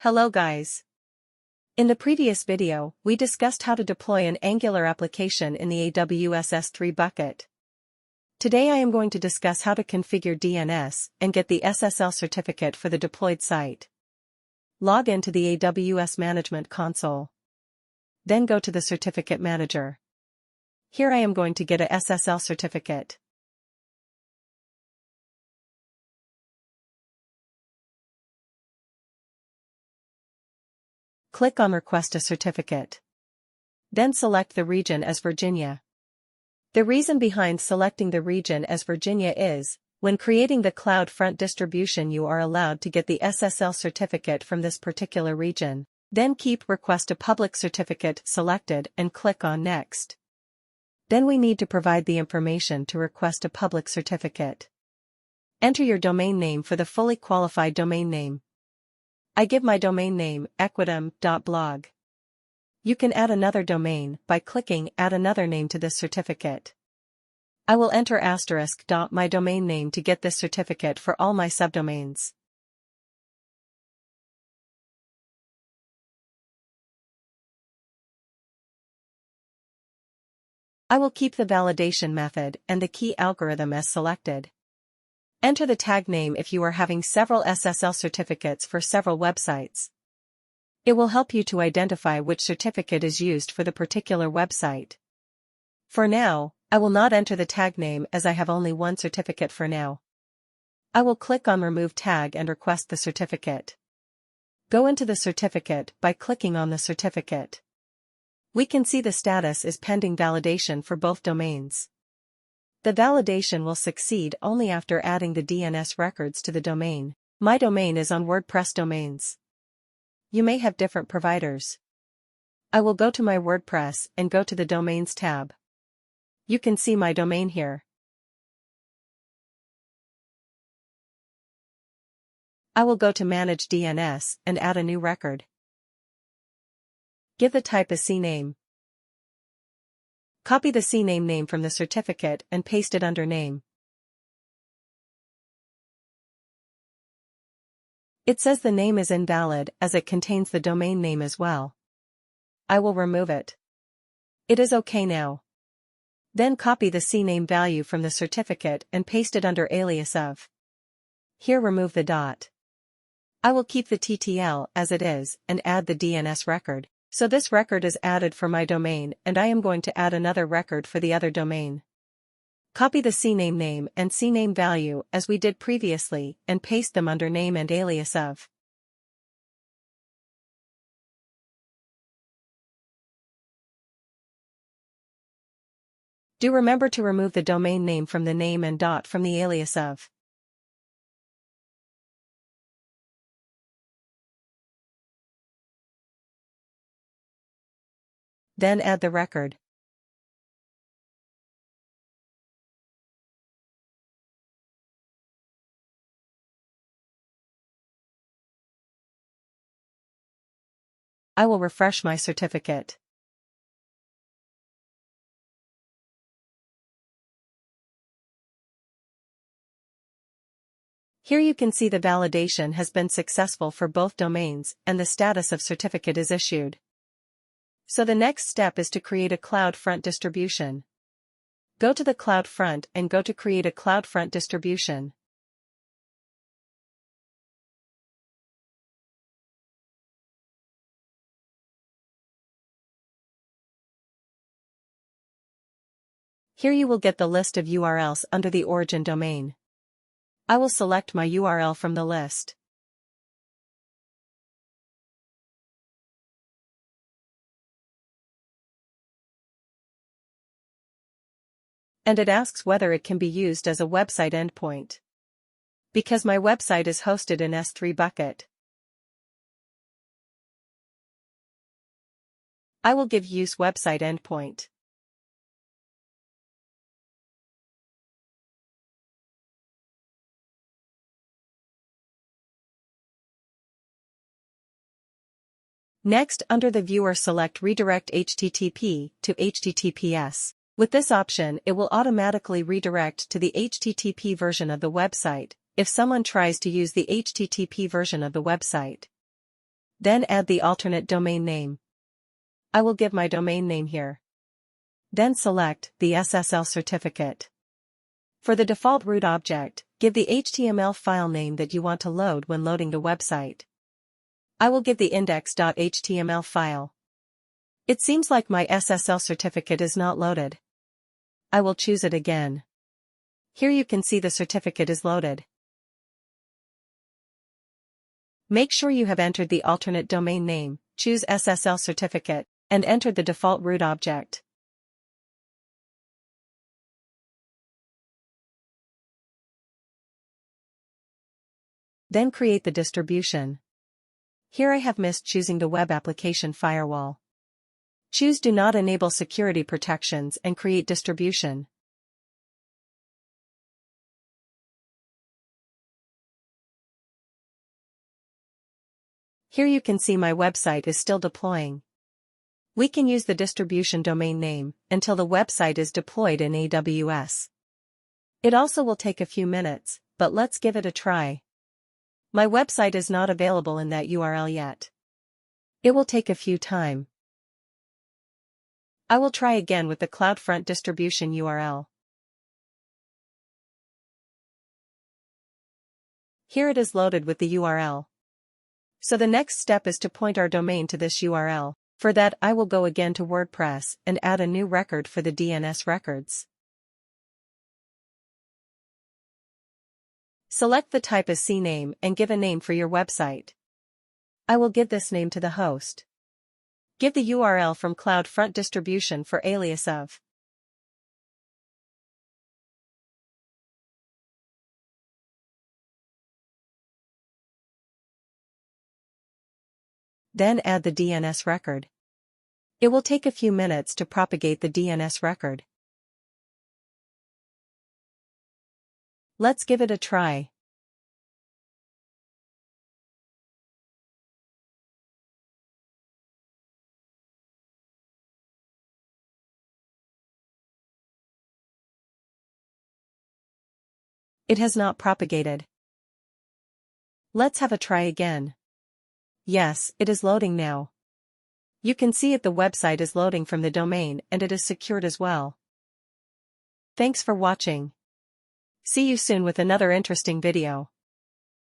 Hello guys. In the previous video, we discussed how to deploy an Angular application in the AWS S3 bucket. Today I am going to discuss how to configure DNS and get the SSL certificate for the deployed site. Log into the AWS Management Console. Then go to the Certificate Manager. Here I am going to get a SSL certificate. Click on Request a Certificate. Then select the region as Virginia. The reason behind selecting the region as Virginia is, when creating the CloudFront distribution you are allowed to get the SSL certificate from this particular region. Then keep Request a Public Certificate selected and click on Next. Then we need to provide the information to request a public certificate. Enter your domain name for the fully qualified domain name. I give my domain name equitum.blog. You can add another domain by clicking Add another name to this certificate. I will enter *. My domain name to get this certificate for all my subdomains. I will keep the validation method and the key algorithm as selected. Enter the tag name if you are having several SSL certificates for several websites. It will help you to identify which certificate is used for the particular website. For now, I will not enter the tag name as I have only one certificate for now. I will click on Remove Tag and request the certificate. Go into the certificate by clicking on the certificate. We can see the status is pending validation for both domains. The validation will succeed only after adding the DNS records to the domain. My domain is on WordPress domains. You may have different providers. I will go to my WordPress and go to the Domains tab. You can see my domain here. I will go to Manage DNS and add a new record. Give the type a CNAME. Copy the CNAME name from the certificate and paste it under Name. It says the name is invalid as it contains the domain name as well. I will remove it. It is okay now. Then copy the CNAME value from the certificate and paste it under alias of. Here remove the dot. I will keep the TTL as it is and add the DNS record. So this record is added for my domain and I am going to add another record for the other domain. Copy the CNAME name and CNAME value as we did previously and paste them under name and alias of. Do remember to remove the domain name from the name and dot from the alias of. Then add the record. I will refresh my certificate. Here you can see the validation has been successful for both domains and the status of certificate is issued. So the next step is to create a CloudFront distribution. Go to the CloudFront and go to Create a CloudFront distribution. Here you will get the list of URLs under the origin domain. I will select my URL from the list. And it asks whether it can be used as a website endpoint. Because my website is hosted in S3 bucket, I will give use website endpoint. Next, under the viewer, select Redirect HTTP to HTTPS. With this option, it will automatically redirect to the HTTP version of the website, if someone tries to use the HTTP version of the website. Then add the alternate domain name. I will give my domain name here. Then select the SSL certificate. For the default root object, give the HTML file name that you want to load when loading the website. I will give the index.html file. It seems like my SSL certificate is not loaded. I will choose it again. Here you can see the certificate is loaded. Make sure you have entered the alternate domain name, choose SSL certificate, and entered the default root object. Then create the distribution. Here I have missed choosing the web application firewall. Choose Do Not Enable Security Protections and create distribution. Here you can see my website is still deploying. We can use the distribution domain name until the website is deployed in AWS. It also will take a few minutes, but let's give it a try. My website is not available in that URL yet. It will take a few time. I will try again with the CloudFront distribution URL. Here it is loaded with the URL. So the next step is to point our domain to this URL. For that I will go again to WordPress and add a new record for the DNS records. Select the type as CNAME and give a name for your website. I will give this name to the host. Give the URL from CloudFront distribution for alias of. Then add the DNS record. It will take a few minutes to propagate the DNS record. Let's give it a try. It has not propagated. Let's have a try again. Yes, it is loading now. You can see the website is loading from the domain and it is secured as well. Thanks for watching. See you soon with another interesting video.